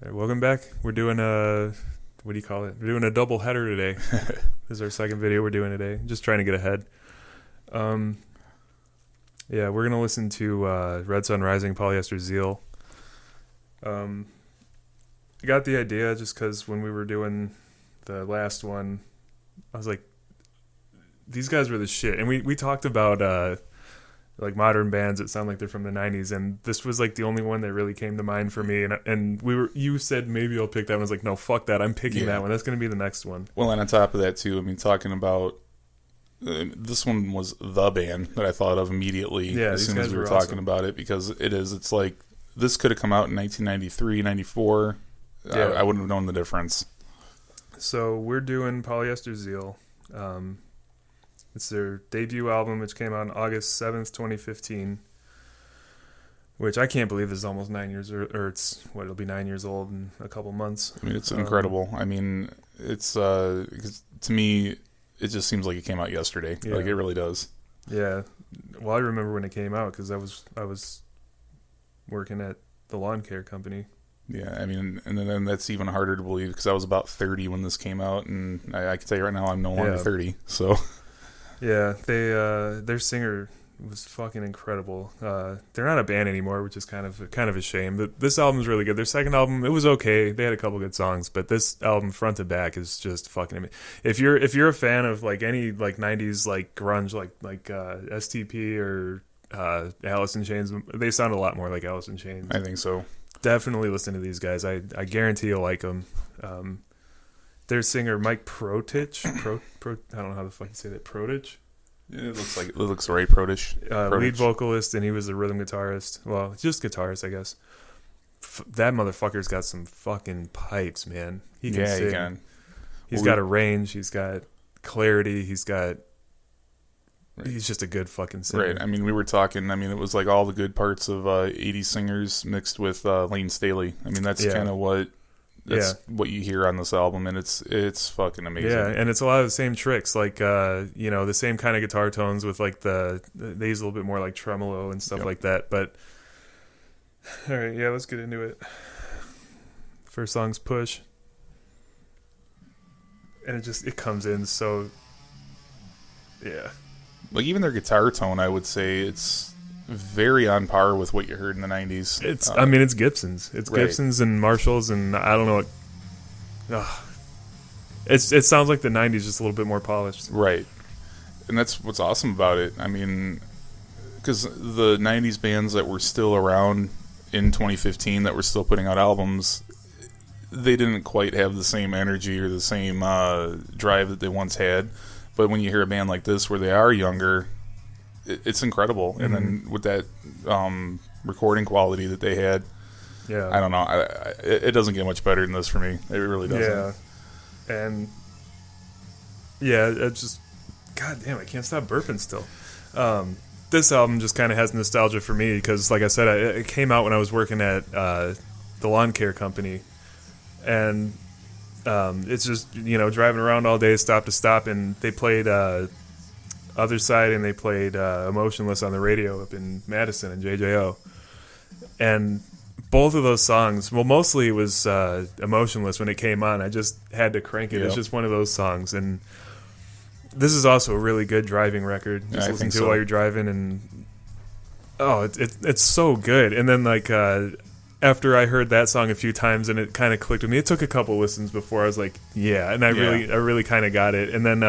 All right, welcome back. We're doing what do you call it? We're doing a double header today. This is our second video we're doing today. Just trying to get ahead. Yeah, we're gonna listen to Red Sun Rising, Polyester Zeal. I got the idea just because when we were doing the last one, I was like, these guys were the shit. And we talked about like modern bands that sound like they're from the 90s, and this was like the only one that really came to mind for me. And you said maybe I'll pick that one. I was like, no, fuck that. I'm picking that one. That's going to be the next one. Well, and on top of that too, I mean, talking about this one was the band that I thought of immediately as soon as we were talking about it, because it's like this could have come out in 1993, 94. Yeah. I wouldn't have known the difference. So we're doing Polyester Zeal. It's their debut album, which came out on August 7th, 2015, which I can't believe is almost 9 years, or it'll be 9 years old in a couple months. I mean, it's incredible. I mean, it's, 'cause to me, it just seems like it came out yesterday. Yeah. Like, it really does. Yeah. Well, I remember when it came out, because I was working at the lawn care company. Yeah, I mean, and then that's even harder to believe, because I was about 30 when this came out, and I can tell you right now I'm no longer 30, so... Yeah, their singer was fucking incredible. They're not a band anymore, which is kind of a shame. But this album's really good. Their second album, it was okay. They had a couple good songs, but this album front to back is just fucking amazing. If you're a fan of like any like 90s like grunge like STP or Alice in Chains, they sound a lot more like Alice in Chains. I think so. Definitely listen to these guys. I guarantee you'll like them. Their singer Mike Protich, I don't know how the fuck you say that. Protich. Yeah, it looks right. Protich. Lead vocalist, and he was a rhythm guitarist. Well, just guitarist, I guess. That motherfucker's got some fucking pipes, man. He can sing. He can. He's got a range. He's got clarity. He's just a good fucking singer. Right. I mean, we were talking. I mean, it was like all the good parts of 80s singers mixed with Lane Staley. I mean, that's kind of what. That's what you hear on this album, and it's fucking amazing. Yeah, and it's a lot of the same tricks, like the same kind of guitar tones with like they use a little bit more like tremolo and stuff like that. But all right, yeah, let's get into it. First song's Push, and it comes in so like even their guitar tone, I would say it's very on par with what you heard in the 90s. It's Gibsons. It's Gibsons and Marshalls, and I don't know what... It sounds like the 90s, just a little bit more polished. Right. And that's what's awesome about it. I mean, because the 90s bands that were still around in 2015 that were still putting out albums, they didn't quite have the same energy or the same drive that they once had. But when you hear a band like this where they are younger... It's incredible. And then with that recording quality that they had, I don't know. It doesn't get much better than this for me. It really doesn't. Yeah. And, it's just, God damn, I can't stop burping still. This album just kind of has nostalgia for me because, like I said, it came out when I was working at the lawn care company. And it's just, driving around all day, stop to stop, and they played... Other Side, and they played Emotionless on the radio up in Madison and JJO. And both of those songs, well, mostly it was Emotionless when it came on. I just had to crank it. Yep. It's just one of those songs. And this is also a really good driving record. Just listen to it while you're driving. And it's so good. And then like after I heard that song a few times and it kind of clicked with me, it took a couple listens before I was like, and I really kind of got it. And then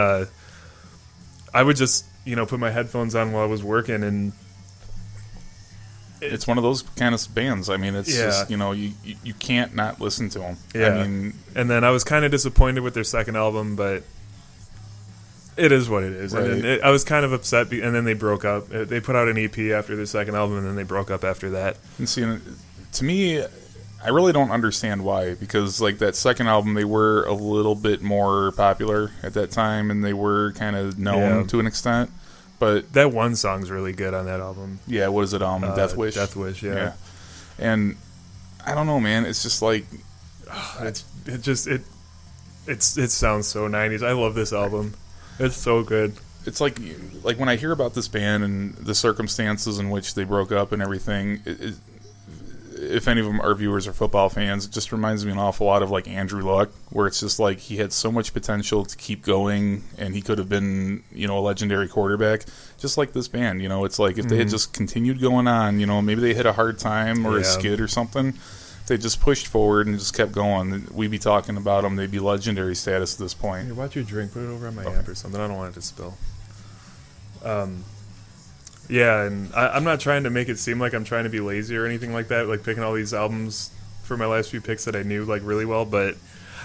I would just, put my headphones on while I was working, and it's one of those kind of bands. I mean, it's just, you can't not listen to them. Yeah. I mean, and then I was kind of disappointed with their second album, but it is what it is. Right. And I was kind of upset, and then they broke up. They put out an EP after their second album, and then they broke up after that. And see, to me, I really don't understand why, because like that second album, they were a little bit more popular at that time, and they were kind of known to an extent. But that one song's really good on that album. Yeah, what is it? Death Wish. Death Wish. Yeah. And I don't know, man. It's just like it sounds so 90s. I love this album. It's so good. It's like when I hear about this band and the circumstances in which they broke up and everything. if any of them our viewers are football fans, it just reminds me an awful lot of like Andrew Luck, where it's just like he had so much potential to keep going, and he could have been, you know, a legendary quarterback, just like this band. You know, it's like if they had just continued going on, you know, maybe they hit a hard time or a skid or something. If they just pushed forward and just kept going, we'd be talking about them. They'd be legendary status at this point. Here, watch your drink. Put it over on my amp or something. I don't want it to spill. Yeah, and I'm not trying to make it seem like I'm trying to be lazy or anything like that, like picking all these albums for my last few picks that I knew like really well, but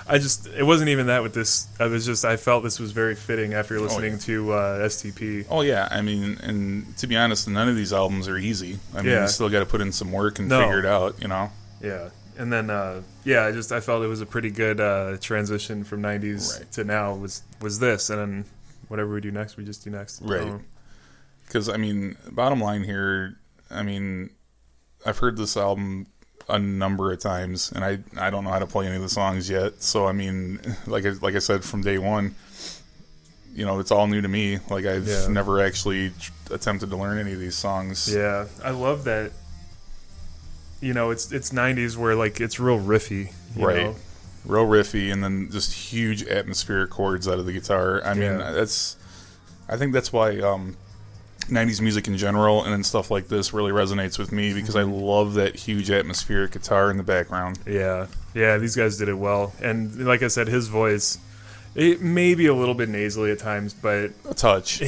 it wasn't even that with this. I felt this was very fitting after listening to STP. Oh yeah, I mean, and to be honest, none of these albums are easy. I mean, you still got to put in some work and figure it out, you know. Yeah, and then I felt it was a pretty good transition from '90s to now was this, and then whatever we do next, we just do next. Right. Because, I mean, bottom line here, I mean, I've heard this album a number of times, and I don't know how to play any of the songs yet. So, I mean, like I said, from day one, you know, it's all new to me. Like, I've never actually attempted to learn any of these songs. Yeah, I love that. You know, it's 90s where, like, it's real riffy. You know? Real riffy, and then just huge atmospheric chords out of the guitar. I mean, I think that's why 90s music in general and then stuff like this really resonates with me, because I love that huge atmospheric guitar in the background. Yeah, these guys did it well. And like I said, his voice, it may be a little bit nasally at times, but a touch.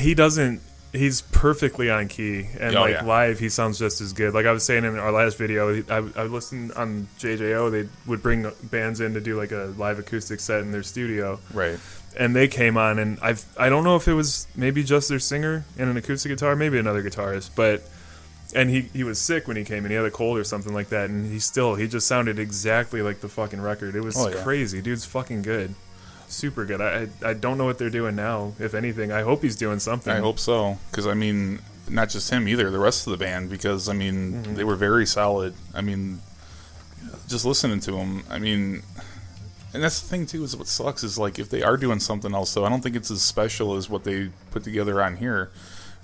He's perfectly on key, and live he sounds just as good. Like I was saying in our last video, I listened on JJO, they would bring bands in to do like a live acoustic set in their studio. Right. And they came on, and I don't know if it was maybe just their singer and an acoustic guitar, maybe another guitarist, and he was sick when he came in, he had a cold or something like that, and he just sounded exactly like the fucking record. It was crazy. Dude's fucking good. Super good. I don't know what they're doing now, if anything. I hope he's doing something. I hope so, because I mean, not just him either, the rest of the band, because I mean, they were very solid. I mean, just listening to them, I mean... And that's the thing, too, is what sucks is, like, if they are doing something else, though, I don't think it's as special as what they put together on here.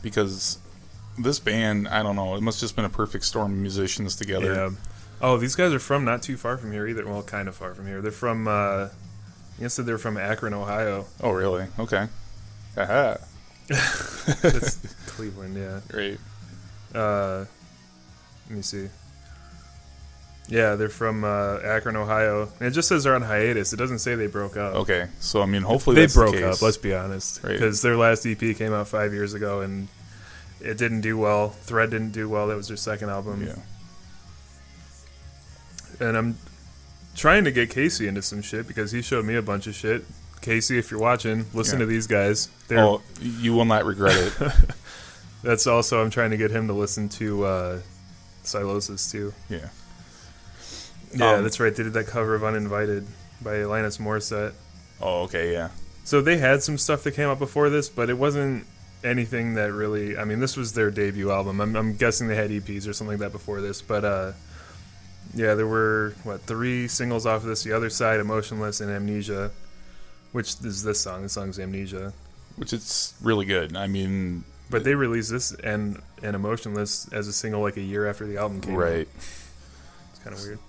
Because this band, I don't know, it must have just been a perfect storm of musicians together. Yeah. Oh, these guys are from not too far from here either. Well, kind of far from here. They're from, I guess they're from Akron, Ohio. Oh, really? Okay. Aha. That's Cleveland, yeah. Great. Let me see. Yeah, they're from Akron, Ohio. And it just says they're on hiatus. It doesn't say they broke up. Okay, so I mean, hopefully they that's broke the case. up. Let's be honest, right? Because their last EP came out 5 years ago, and it didn't do well. Thread didn't do well. That was their second album. Yeah. And I'm trying to get Casey into some shit because he showed me a bunch of shit. Casey, if you're watching, listen to these guys. You will not regret it. That's also, I'm trying to get him to listen to Silosis too. Yeah. Yeah, that's right. They did that cover of Uninvited by Alanis Morissette. Oh, okay, yeah. So they had some stuff that came out before this, but it wasn't anything that really... I mean, this was their debut album. I'm guessing they had EPs or something like that before this. But, yeah, there were, 3 singles off of this. The Other Side, Emotionless, and Amnesia, which is this song. This song's Amnesia. Which it's really good. I mean... But they released this and Emotionless as a single like a year after the album came out. Right. It's kind of weird.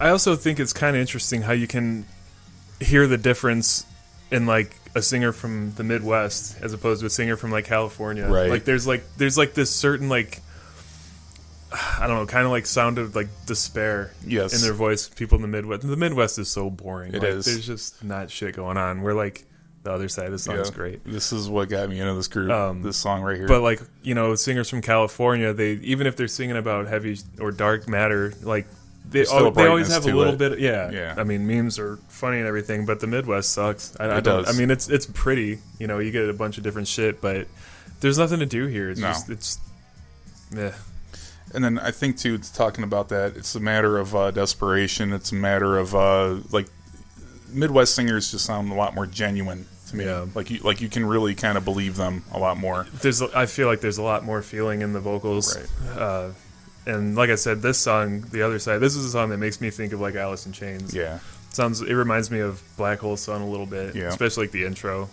I also think it's kind of interesting how you can hear the difference in like a singer from the Midwest as opposed to a singer from like California. Right. Like there's this certain like, I don't know, kind of like sound of like despair in their voice. People in the Midwest. The Midwest is so boring. It is. There's just not shit going on. We're like the other side of the song's great. This is what got me into this group. This song right here. But like, you know, singers from California, they even if they're singing about heavy or dark matter, like. They always have a little bit. Yeah. I mean, memes are funny and everything, but the Midwest sucks. I mean, it's pretty. You know, you get a bunch of different shit, but there's nothing to do here. It's meh. And then I think too, talking about that, it's a matter of desperation. It's a matter of like Midwest singers just sound a lot more genuine to me. Yeah. Like you can really kind of believe them a lot more. I feel like there's a lot more feeling in the vocals. Right. And like I said, this song, The Other Side, this is a song that makes me think of like Alice in Chains. Yeah. It reminds me of Black Hole Sun a little bit, especially like the intro.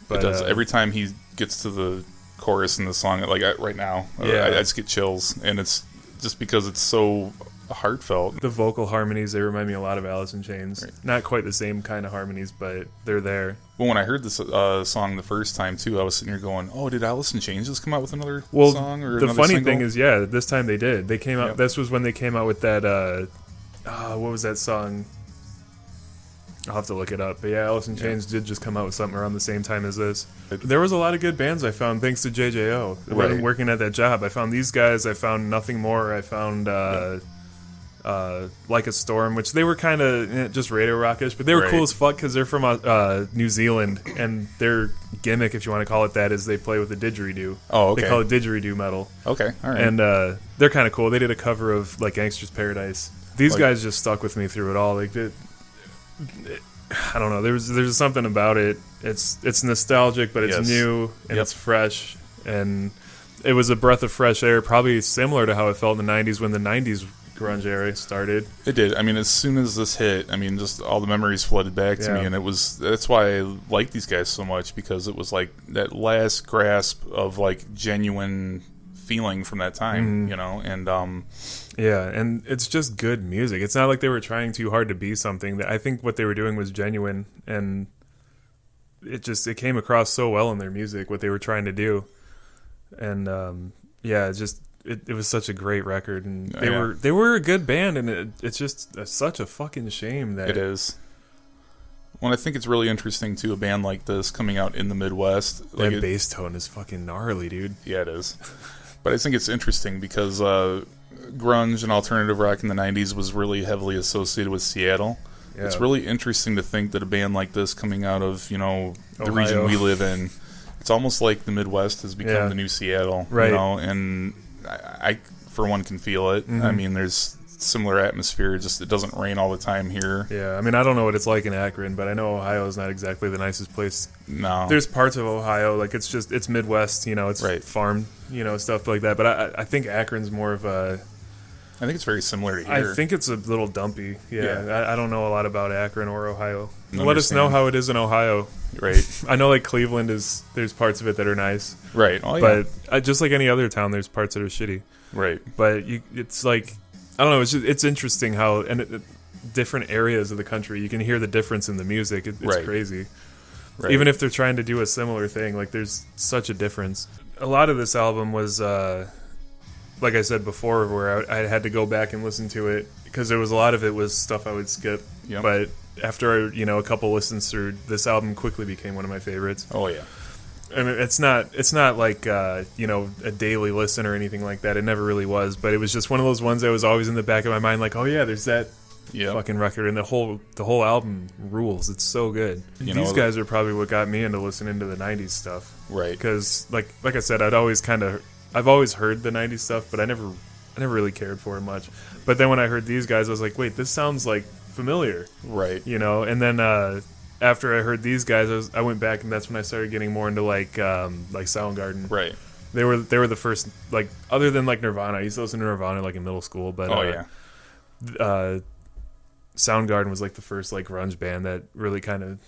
But, it does. Every time he gets to the chorus in the song, like right now, I just get chills, and it's just because it's so heartfelt. The vocal harmonies, they remind me a lot of Alice in Chains. Right. Not quite the same kind of harmonies, but they're there. Well, when I heard this song the first time too, I was sitting here going, "Oh, did Alice in Chains just come out with another song?" Or the another funny single? thing is, this time they did. They came out. Yep. This was when they came out with that. What was that song? I'll have to look it up. But yeah, Alice in Chains did just come out with something around the same time as this. There was a lot of good bands I found thanks to JJO. Right. Working at that job, I found these guys. I found Nothing More. I found Like a Storm, which they were kind of just radio rockish, but they were cool as fuck because they're from New Zealand, and their gimmick, if you want to call it that, is they play with a didgeridoo. Oh, okay. They call it didgeridoo metal. Okay, all right. And they're kind of cool. They did a cover of like Gangster's Paradise. These guys just stuck with me through it all. Like, I don't know. There's something about it. It's nostalgic, but it's new and it's fresh, and it was a breath of fresh air. Probably similar to how it felt in the '90s when the '90s grunge era started. It did. I mean, as soon as this hit, I mean, just all the memories flooded back to me, and that's why I like these guys so much, because it was like that last grasp of like genuine feeling from that time, you know, and and it's just good music. It's not like they were trying too hard to be something. I think what they were doing was genuine, and it came across so well in their music what they were trying to do, and it was such a great record, and they were a good band, and it's just such a fucking shame that it is. Well, I think it's really interesting too, a band like this coming out in the Midwest. That bass tone is fucking gnarly, dude. Yeah, it is. But I think it's interesting because grunge and alternative rock in the 90s was really heavily associated with Seattle. Yeah. It's really interesting to think that a band like this coming out of, you know, the region we live in, it's almost like the Midwest has become the new Seattle, right? You know, and I for one can feel it. I mean, there's similar atmosphere, just it doesn't rain all the time here. Yeah, I mean, I don't know what it's like in Akron, but I know Ohio is not exactly the nicest place. No. There's parts of Ohio, like it's Midwest, you know, it's farm, you know, stuff like that, but I think Akron's more of a... I think it's very similar to here. I think it's a little dumpy. Yeah. I don't know a lot about Akron or Ohio. Let us know how it is in Ohio. Right. I know like Cleveland there's parts of it that are nice. Right. Oh, yeah. But just like any other town, there's parts that are shitty. Right. But it's like, I don't know, it's interesting how different areas of the country, you can hear the difference in the music. It's crazy. Right. Even if they're trying to do a similar thing, like there's such a difference. A lot of this album was... like I said before, where I had to go back and listen to it because there was a lot of it was stuff I would skip. Yep. But after a couple listens through, this album quickly became one of my favorites. Oh yeah, I mean it's not like a daily listen or anything like that. It never really was, but it was just one of those ones that was always in the back of my mind. Like, oh yeah, there's that fucking record, and the whole album rules. It's so good. These guys are probably what got me into listening to the '90s stuff. Right. Because like I said, I've always heard the 90s stuff, but I never really cared for it much. But then when I heard these guys, I was like, wait, this sounds like familiar. Right. You know, and then after I heard these guys, I went back, and that's when I started getting more into like Soundgarden. Right. They were the first, like, other than like Nirvana. I used to listen to Nirvana like in middle school, but Soundgarden was like the first like grunge band that really kind of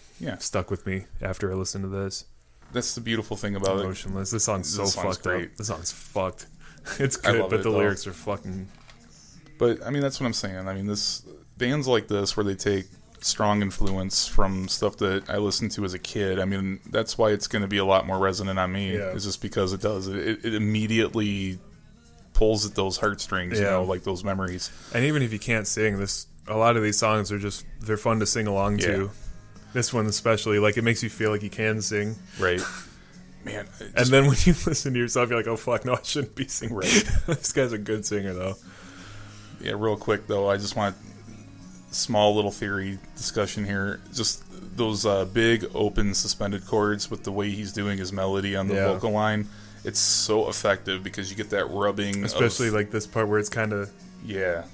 stuck with me after I listened to this. That's the beautiful thing about Emotionless. This song's so fucked up. This song's fucked. It's good, but the lyrics are fucking... But, I mean, that's what I'm saying. I mean, bands like this, where they take strong influence from stuff that I listened to as a kid, I mean, that's why it's going to be a lot more resonant on me. It's just because it does. It immediately pulls at those heartstrings, like those memories. And even if you can't sing, a lot of these songs are they're fun to sing along to. This one especially, like, it makes you feel like you can sing. Right. Man. And then when you listen to yourself, you're like, oh, fuck, no, I shouldn't be singing. Right. This guy's a good singer, though. Yeah, real quick, though, I just want a small little theory discussion here. Just those big, open, suspended chords with the way he's doing his melody on the vocal line. It's so effective because you get that rubbing. Especially, like, this part where it's kind of... Yeah.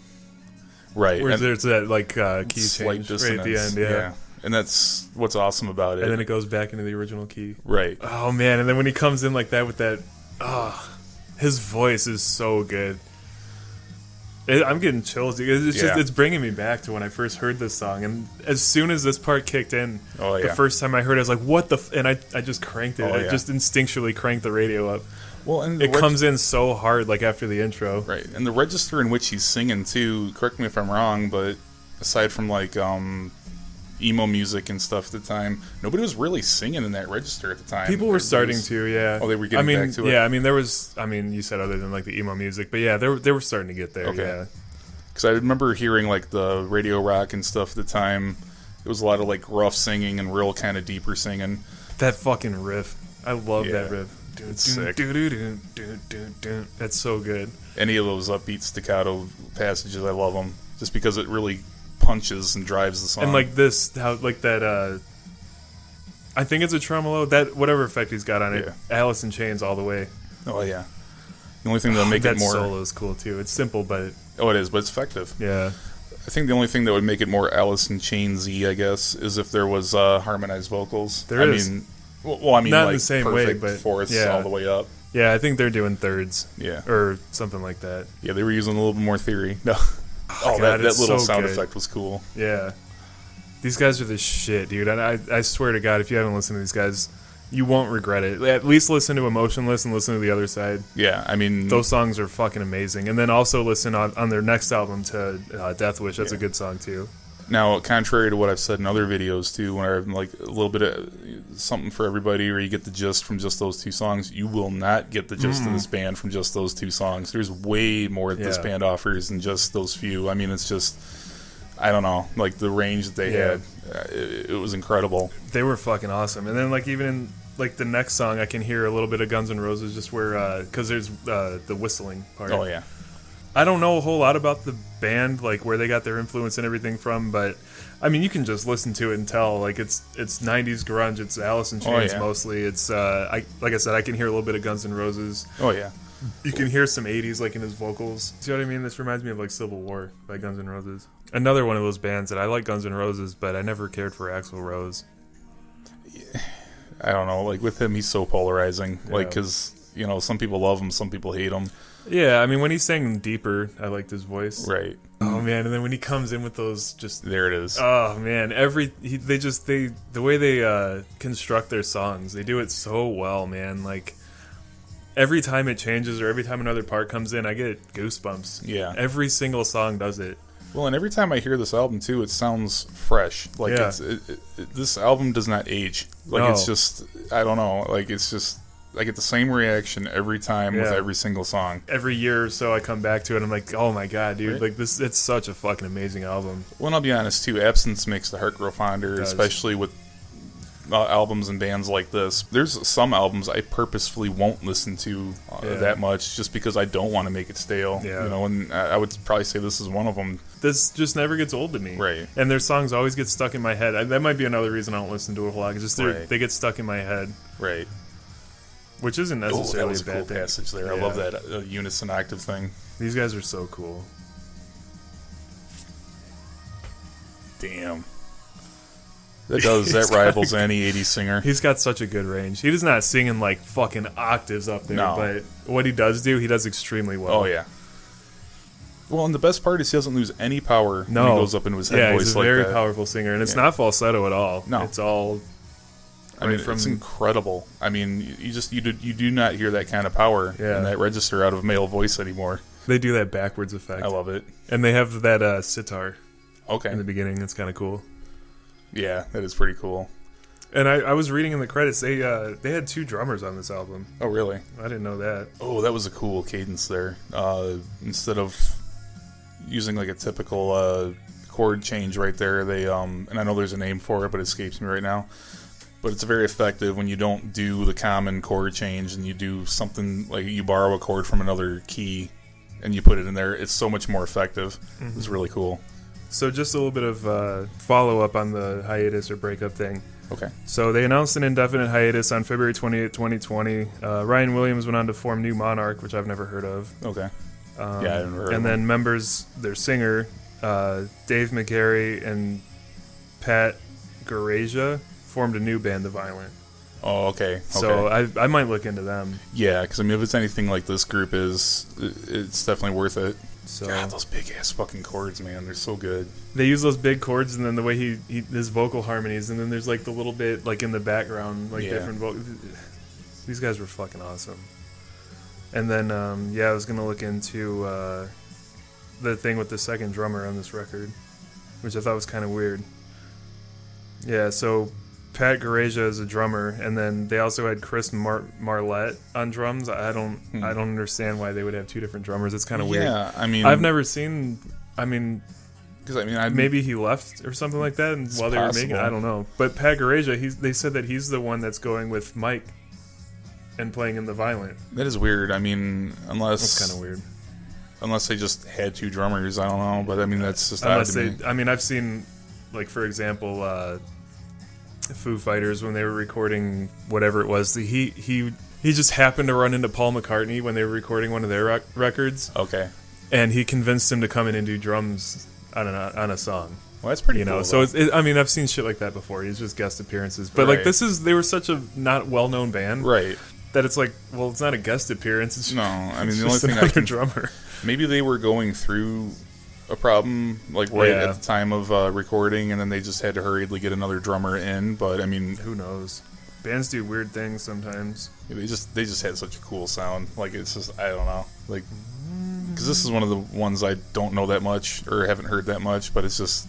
Right. Where there's that, like, key change dissonance. Right at the end, yeah. And that's what's awesome about it. And then it goes back into the original key. Right. Oh, man. And then when he comes in like that with that... his voice is so good. I'm getting chills. It's bringing me back to when I first heard this song. And as soon as this part kicked in, the first time I heard it, I was like, what the... And I just cranked it. I just instinctually cranked the radio up. Well, and it comes in so hard, like after the intro. Right, and the register in which he's singing too. Correct me if I'm wrong, but aside from like emo music and stuff at the time, nobody was really singing in that register at the time. People were starting to, yeah. Oh, they were getting back to it. Yeah, I mean there was. I mean, you said other than like the emo music, but yeah, they were starting to get there. Okay. Yeah. Because I remember hearing like the radio rock and stuff at the time. It was a lot of like rough singing and real kind of deeper singing. That fucking riff, I love that riff. It's sick. That's so good. Any of those upbeat staccato passages, I love them. Just because it really punches and drives the song. And like this, how like that. I think it's a tremolo. That whatever effect he's got on it. Yeah. Alice in Chains all the way. Oh yeah. The only thing that'll make it more. That solo is cool too. It's simple, but it is, but it's effective. Yeah. I think the only thing that would make it more Alice in Chains-y, I guess, is if there was harmonized vocals. There is. I mean, well, I mean, not like in the same perfect way, but fourths yeah. all the way up. Yeah, I think they're doing thirds. Yeah. Or something like that. Yeah, they were using a little bit more theory. No. God, that little so sound good. effect was cool. Yeah. These guys are the shit, dude. And I swear to God, if you haven't listened to these guys, you won't regret it. At least listen to Emotionless and listen to the other side. Yeah, I mean... Those songs are fucking amazing. And then also listen on their next album to Death Wish. That's a good song, too. Now, contrary to what I've said in other videos, too, when I'm like a little bit of something for everybody, or you get the gist from just those two songs, you will not get the gist of this band from just those two songs. There's way more that this band offers than just those few. I mean, it's just... I don't know, like the range that they had, it was incredible. They were fucking awesome. And then like even in like the next song, I can hear a little bit of Guns N' Roses just where because there's the whistling part. Oh yeah. I don't know a whole lot about the band, like where they got their influence and everything from, but I mean you can just listen to it and tell like it's 90s grunge. It's Alice in Chains mostly. It's like I said, I can hear a little bit of Guns N' Roses. Oh yeah. You can hear some 80s like in his vocals. See what I mean? This reminds me of like Civil War by Guns N' Roses. Another one of those bands that I like Guns N' Roses, but I never cared for Axl Rose. I don't know. Like with him, he's so polarizing. Yeah. Like because you know some people love him, some people hate him. Yeah, I mean when he sang Deeper, I liked his voice. Right. Oh man, and then when he comes in with those just there it is. Oh man, the way they construct their songs, they do it so well, man. Like every time it changes or every time another part comes in, I get goosebumps. Yeah. Every single song does it. Well, and every time I hear this album too, it sounds fresh. Like this album does not age. Like it's just I don't know. Like it's just I get the same reaction every time with every single song. Every year or so, I come back to it. And I'm like, oh my god, dude! Right? Like this, it's such a fucking amazing album. Well, and I'll be honest too. Absence makes the heart grow fonder, especially with albums and bands like this. There's some albums I purposefully won't listen to that much just because I don't want to make it stale. Yeah. You know, and I would probably say this is one of them. This just never gets old to me. Right. And their songs always get stuck in my head. That might be another reason I don't listen to it a whole lot. Just they get stuck in my head. Right. Which isn't necessarily a bad cool thing. Passage there. Yeah. I love that unison octave thing. These guys are so cool. Damn. That rivals any 80s singer. He's got such a good range. He does not sing in like fucking octaves up there, but what he does do, he does extremely well. Oh yeah. Well, and the best part is he doesn't lose any power when he goes up into his head voice like that. He's a very powerful singer, and it's not falsetto at all. No, it's all. I mean, it's incredible. I mean, you do not hear that kind of power in that register out of a male voice anymore. They do that backwards effect. I love it, and they have that sitar. Okay. In the beginning, it's kind of cool. Yeah, that is pretty cool. And I was reading in the credits, they had 2 drummers on this album. Oh, really? I didn't know that. Oh, that was a cool cadence there. Instead of using like a typical chord change right there, they and I know there's a name for it, but it escapes me right now. But it's very effective when you don't do the common chord change and you do something like you borrow a chord from another key and you put it in there. It's so much more effective. Mm-hmm. It's really cool. So just a little bit of follow-up on the hiatus or breakup thing. Okay. So they announced an indefinite hiatus on February 28, 2020. Ryan Williams went on to form New Monarch, which I've never heard of. Okay. I haven't heard of And then members, their singer, Dave McGarry and Pat Garasia, formed a new band, The Violent. Oh, okay. So I might look into them. Yeah, because I mean, if it's anything like this group is, it's definitely worth it. So, God, those big ass fucking chords, man, they're so good. They use those big chords, and then the way his vocal harmonies, and then there's like the little bit like in the background, like different vocals. These guys were fucking awesome. And then, I was going to look into the thing with the second drummer on this record, which I thought was kind of weird. Yeah, so Pat Garaja is a drummer, and then they also had Chris Marlette on drums. I don't understand why they would have two different drummers. It's kind of weird. Yeah, I mean, I've never seen. because maybe he left or something like that, and while they were making it, I don't know. But Pat Garaja, they said that he's the one that's going with Mike and playing in the Violent. that is weird. I mean, That's kind of weird. unless they just had two drummers, I don't know. But I mean, that's just odd to me. I've seen, like, for example, Foo Fighters, when they were recording whatever it was, he just happened to run into Paul McCartney when they were recording one of their records. Okay, And he convinced him to come in and do drums on a song. well, that's pretty cool. So I've seen shit like that before. It's just guest appearances, but like they were such a not well known band, right? That it's like, well, it's not a guest appearance. It's No, I mean, it's the only just thing I another can drummer. maybe they were going through a problem like at the time of recording, and then they just had to hurriedly get another drummer in. But I mean, Who knows? Bands do weird things sometimes. they just had such a cool sound. Like, it's just, I don't know, like, because this is one of the ones I don't know that much or haven't heard that much, but it's just,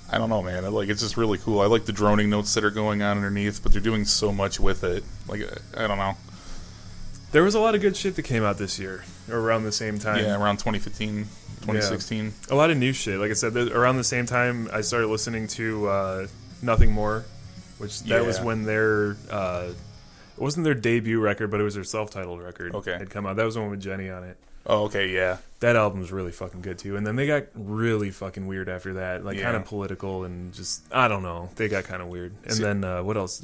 I don't know, man. It's just really cool. I like the droning notes that are going on underneath, but they're doing so much with it. Like, I don't know. There was a lot of good shit that came out this year, or around the same time. Yeah, around 2015, 2016. Yeah. A lot of new shit. Like I said, around the same time, I started listening to Nothing More, which that was when their it wasn't their debut record, but it was their self-titled record. Okay, had come out. That was the one with Jenny on it. Oh, okay, yeah. That album was really fucking good too. And then they got really fucking weird after that, like kind of political and just, I don't know. They got kind of weird. And then what else?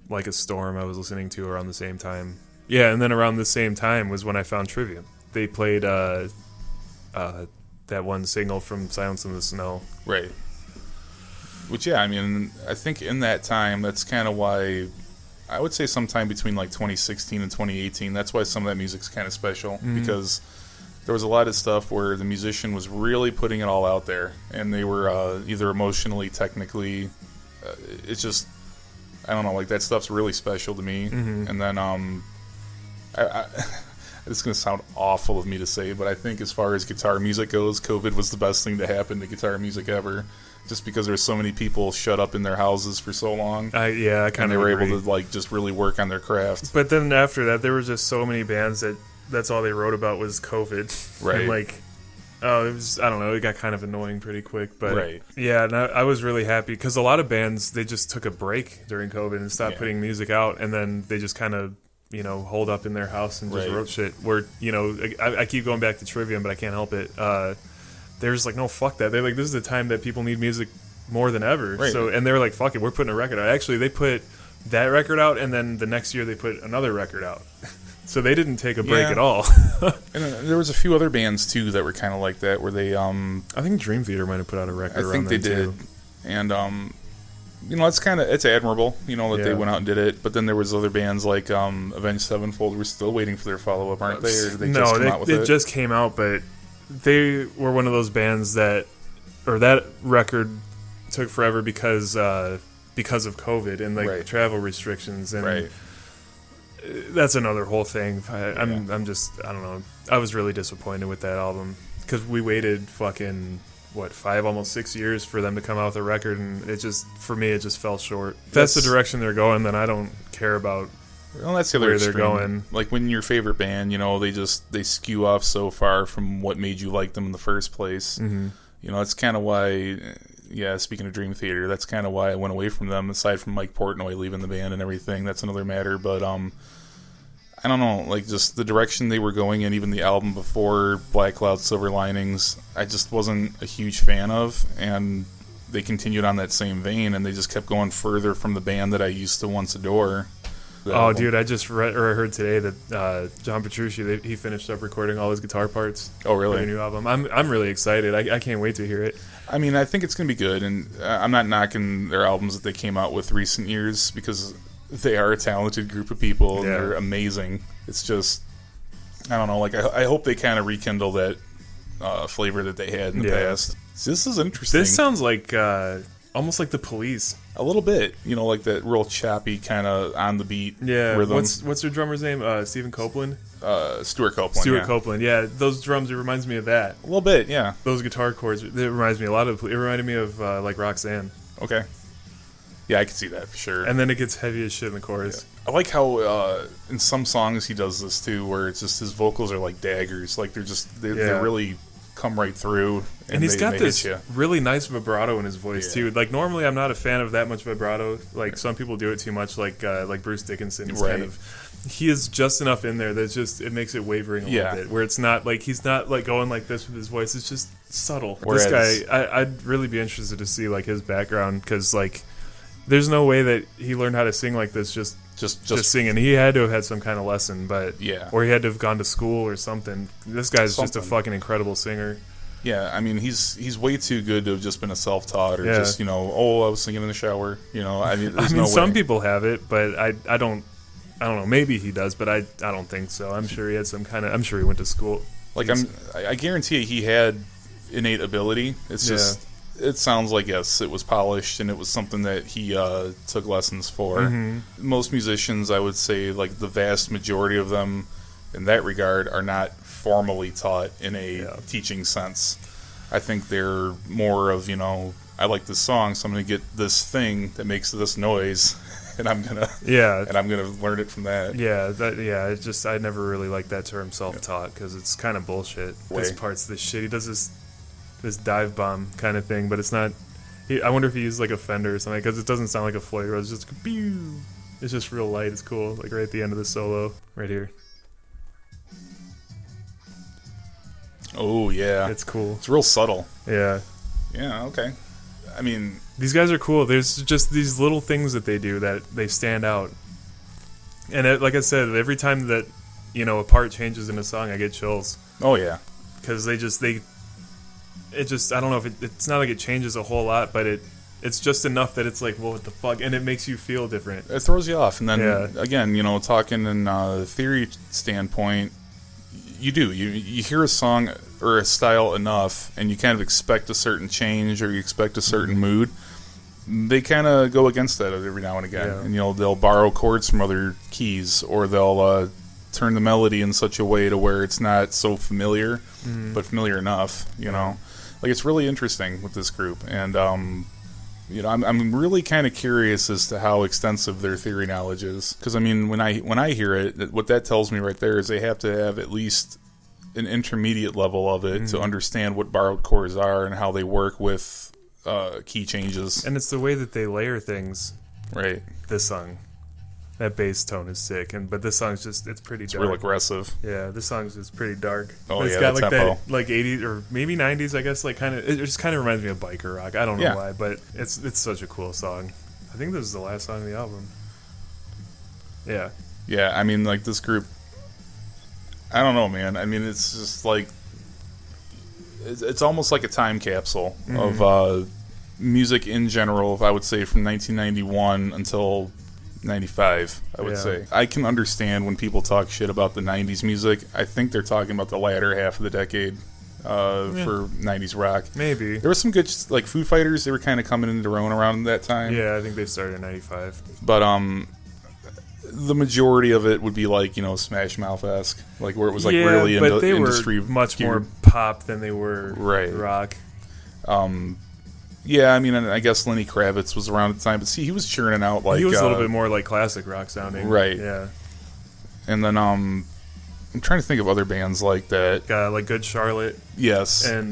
Like a Storm I was listening to around the same time. Yeah, and then around the same time was when I found Trivium. They played that one single from Silence in the Snow. Right. Which, yeah, I mean, I think in that time, that's kind of why, I would say sometime between like 2016 and 2018, that's why some of that music's kind of special, because there was a lot of stuff where the musician was really putting it all out there, and they were either emotionally, technically, it's just, I don't know, like, that stuff's really special to me. And then it's going to sound awful of me to say, but I think as far as guitar music goes, COVID was the best thing to happen to guitar music ever. Just because there's so many people shut up in their houses for so long. I kind of And they were able to, like, just really work on their craft. But then after that, there were just so many bands that's all they wrote about was COVID. Right. And like, it was, I don't know, it got kind of annoying pretty quick. But right. Yeah, and I was really happy because a lot of bands, they just took a break during COVID and stopped putting music out, and then they just kind of, holed up in their house and just wrote shit. Where, I keep going back to Trivium, but I can't help it. They're just like, no, fuck that. They're like, this is the time that people need music more than ever. Right. So, and they're like, fuck it, we're putting a record out. Actually, they put that record out, and then the next year they put another record out. So they didn't take a break at all. And there was a few other bands too that were kind of like that, where they I think Dream Theater might have put out a record. I think they did, and it's admirable, that they went out and did it. But then there was other bands like Avenged Sevenfold. We're still waiting for their follow up, aren't they? Or did they just come out with it? It just came out, but they were one of those bands that record took forever because of COVID and like travel restrictions, and that's another whole thing. I'm just, I don't know. I was really disappointed with that album because we waited fucking 5, almost 6 years for them to come out with a record, and it just, for me, it just fell short. If that's the direction they're going, then I don't care about. Well, that's the other where extreme. they're going. Like when your favorite band, they skew off so far from what made you like them in the first place. That's kind of why. Yeah, speaking of Dream Theater, that's kind of why I went away from them. Aside from Mike Portnoy leaving the band and everything, that's another matter. But I don't know, like just the direction they were going in, even the album before Black Cloud Silver Linings, I just wasn't a huge fan of, and they continued on that same vein, and they just kept going further from the band that I used to once adore. Dude, I just heard today that John Petrucci, he finished up recording all his guitar parts. Oh, really? For the new album. I'm really excited. I can't wait to hear it. I mean, I think it's going to be good, and I'm not knocking their albums that they came out with recent years, because they are a talented group of people, and they're amazing. It's just, I don't know, like, I hope they kind of rekindle that flavor that they had in the past. So this is interesting. This sounds like almost like the Police. A little bit, like that real choppy kind of on the beat rhythm. What's their drummer's name? Stephen Copeland? Stuart Copeland. Copeland, yeah. Those drums, it reminds me of that. A little bit, yeah. Those guitar chords, it reminds me a lot of, it reminded me of like Roxanne. Okay. Yeah, I can see that for sure. And then it gets heavy as shit in the chorus. Yeah. I like how in some songs he does this too, where it's just his vocals are like daggers. Like they really come right through. And he's got this really nice vibrato in his voice too. Like normally I'm not a fan of that much vibrato. Like some people do it too much, like Bruce Dickinson is kind of. He is just enough in there that's just, it makes it wavering a little bit. Where it's not like, he's not like going like this with his voice. It's just subtle. Whereas, this guy, I'd really be interested to see like his background, because like there's no way that he learned how to sing like this just singing. He had to have had some kind of lesson, or he had to have gone to school or something. This guy's just a fucking incredible singer. Yeah, I mean he's way too good to have just been a self-taught or just I was singing in the shower. I mean, some people have it, but I don't know. Maybe he does, but I don't think so. I'm sure he had some kind of. I'm sure he went to school. Like I guarantee he had innate ability. It's just it sounds like it was polished and it was something that he took lessons for. Mm-hmm. Most musicians, I would say, like the vast majority of them, in that regard, are not formally taught in a teaching sense. I think they're more of I like this song, so I'm going to get this thing that makes this noise. And I'm gonna learn it from that. It's just I never really liked that term self-taught, because it's kind of bullshit. This part's this shit. He does this dive bomb kind of thing, but it's not. I wonder if he used like a Fender or something, because it doesn't sound like a Floyd Rose. It's just pew. It's just real light. It's cool. Like right at the end of the solo, right here. Oh yeah, it's cool. It's real subtle. Yeah. Yeah. Okay. I mean, these guys are cool. There's just these little things that they do that they stand out. And like I said, every time that a part changes in a song, I get chills. Oh yeah, because it just I don't know if it's not like it changes a whole lot, but it's just enough that it's like, well, what the fuck, and it makes you feel different. It throws you off, and then again, talking in a theory standpoint, you hear a song or a style enough, and you kind of expect a certain change or you expect a certain mood. They kind of go against that every now and again, and they'll borrow chords from other keys, or they'll turn the melody in such a way to where it's not so familiar, but familiar enough. Like it's really interesting with this group, and I'm really kind of curious as to how extensive their theory knowledge is, because I mean when I hear it, what that tells me right there is they have to have at least an intermediate level of it to understand what borrowed chords are and how they work with key changes. And it's the way that they layer things. Right. This song, that bass tone is sick, but this song's it's pretty dark. It's real aggressive. Yeah, this song's just pretty dark. Oh, but it's got like tempo. That like 80s or maybe 90s, I guess. Like it just kind of reminds me of biker rock. I don't know why, but it's such a cool song. I think this is the last song of the album. Yeah. Yeah, I mean, like this group. I don't know, man. I mean, it's just like it's almost like a time capsule of music in general. I would say from 1991 until 95. I would say I can understand when people talk shit about the 90s music. I think they're talking about the latter half of the decade for 90s rock. Maybe there was some good like Foo Fighters. They were kind of coming into their own around that time. Yeah, I think they started in 95. But the majority of it would be like Smash Mouth-esque, like where it was like really but they industry were much more pop than they were rock. Yeah, I mean, I guess Lenny Kravitz was around at the time, but see, he was churning out like he was a little bit more like classic rock sounding, right? Yeah. And then I'm trying to think of other bands like that, like Good Charlotte. Yes, and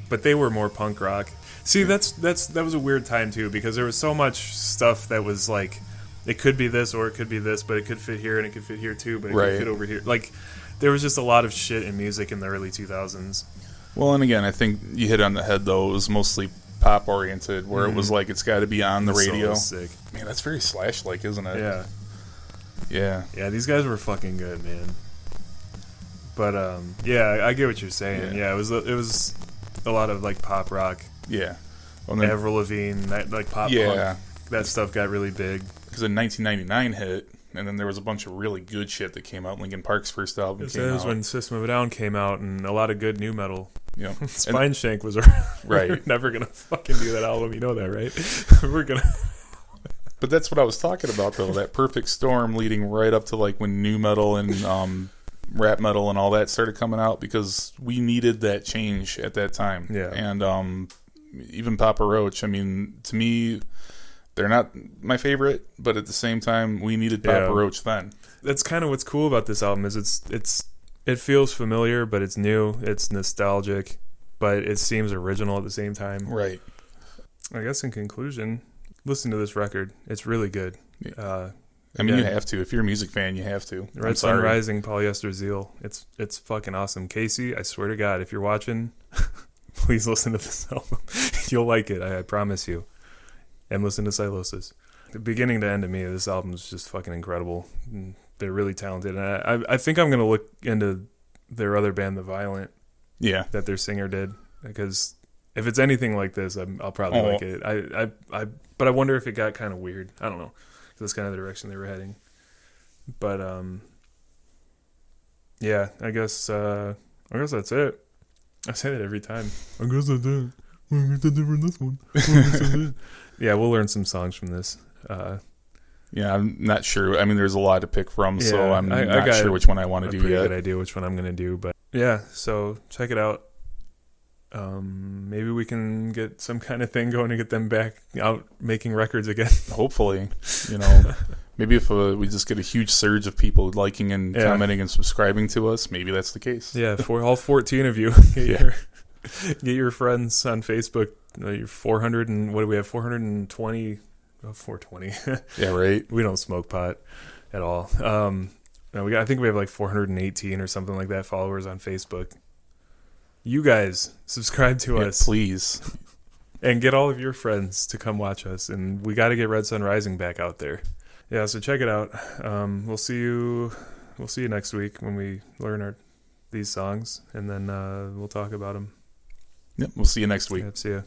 but they were more punk rock. See, that was a weird time too, because there was so much stuff that was like, it could be this or it could be this, but it could fit here and it could fit here too, but it could fit over here. Like, there was just a lot of shit in music in the early 2000s. Well, and again, I think you hit it on the head though. It was mostly pop oriented, where it was like it's got to be on the radio. Sick. Man, that's very Slash like, isn't it? Yeah. Yeah. These guys were fucking good, man. But I get what you're saying. Yeah, it was a lot of like pop rock. Yeah. Well, Avril Lavigne, like pop punk. That stuff got really big. Because in 1999 hit, and then there was a bunch of really good shit that came out. Linkin Park's first album came out. That was when System of a Down came out, and a lot of good new metal. You know, Spine Shank was right. we're never gonna fucking do that album. You know that, right? We're gonna. But that's what I was talking about, though. That perfect storm leading right up to like when nu metal and rap metal and all that started coming out, because we needed that change at that time. Yeah. And even Papa Roach. I mean, to me, they're not my favorite, but at the same time, we needed Papa Roach then. That's kind of what's cool about this album is it feels familiar, but it's new. It's nostalgic, but it seems original at the same time. Right. I guess in conclusion, listen to this record. It's really good. I mean, you have to. If you're a music fan, you have to. Red Sun Rising, Polyester Zeal. It's fucking awesome. Casey, I swear to God, if you're watching, please listen to this album. You'll like it. I promise you. And listen to Silosis. The beginning to end to me, this album is just fucking incredible. They're really talented. And I think I'm going to look into their other band, The Violent. Yeah. That their singer did. Because if it's anything like this, I'll probably like it. But I wonder if it got kind of weird. I don't know. That's kind of the direction they were heading. But yeah, I guess that's it. I say that every time. I guess that's it. What's the difference in this one? Yeah, we'll learn some songs from this. Yeah, I'm not sure. I mean, there's a lot to pick from, so I'm I not got sure which one I want to do yet. Good idea which one I'm going to do, but yeah. So check it out. Maybe we can get some kind of thing going to get them back out making records again. Hopefully, maybe if we just get a huge surge of people liking and commenting and subscribing to us, maybe that's the case. Yeah, for all 14 of you, get your friends on Facebook. You're 400 and what do we have? 420. 420. Yeah, right. We don't smoke pot at all. No, I think we have like 418 or something like that followers on Facebook. You guys subscribe to us, please, and get all of your friends to come watch us. And we got to get Red Sun Rising back out there. Yeah, so check it out. We'll see you next week when we learn these songs, and then we'll talk about them. Yep, we'll see you next week. Yeah, see ya.